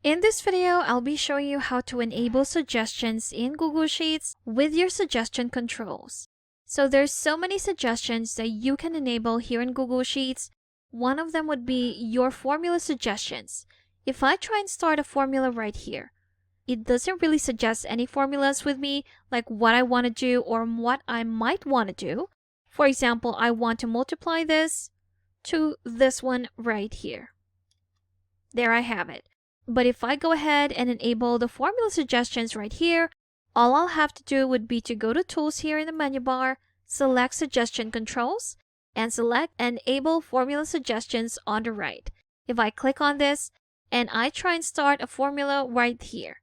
In this video, I'll be showing you how to enable suggestions in Google Sheets with your suggestion controls. So there's so many suggestions that you can enable here in Google Sheets. One of them would be your formula suggestions. If I try and start a formula right here, it doesn't really suggest any formulas with me, like what I want to do or what I might want to do. For example, I want to multiply this to this one right here. There I have it. But if I go ahead and enable the formula suggestions right here, all I'll have to do would be to go to Tools here in the menu bar, select Suggestion Controls, and select Enable Formula Suggestions on the right. If I click on this, and I try and start a formula right here,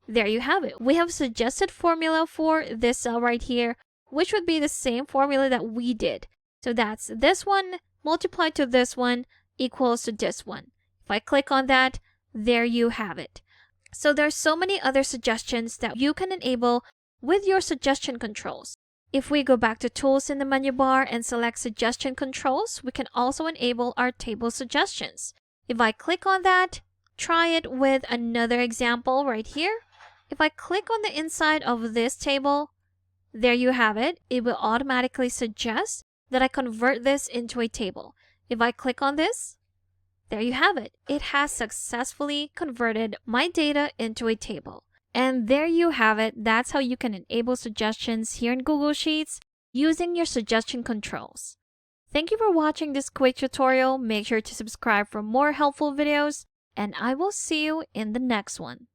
there you have it. We have a suggested formula for this cell right here, which would be the same formula that we did. So that's this one multiplied to this one equals to this one. If I click on that, there you have it. So there's so many other suggestions that you can enable with your suggestion controls. If we go back to Tools in the menu bar and select Suggestion Controls, we can also enable our table suggestions. If I click on that, try it with another example right here. If I click on the inside of this table, there you have it. It will automatically suggest that I convert this into a table. If I click on this, there you have it. It has successfully converted my data into a table. And there you have it. That's how you can enable suggestions here in Google Sheets using your suggestion controls. Thank you for watching this quick tutorial. Make sure to subscribe for more helpful videos, and I will see you in the next one.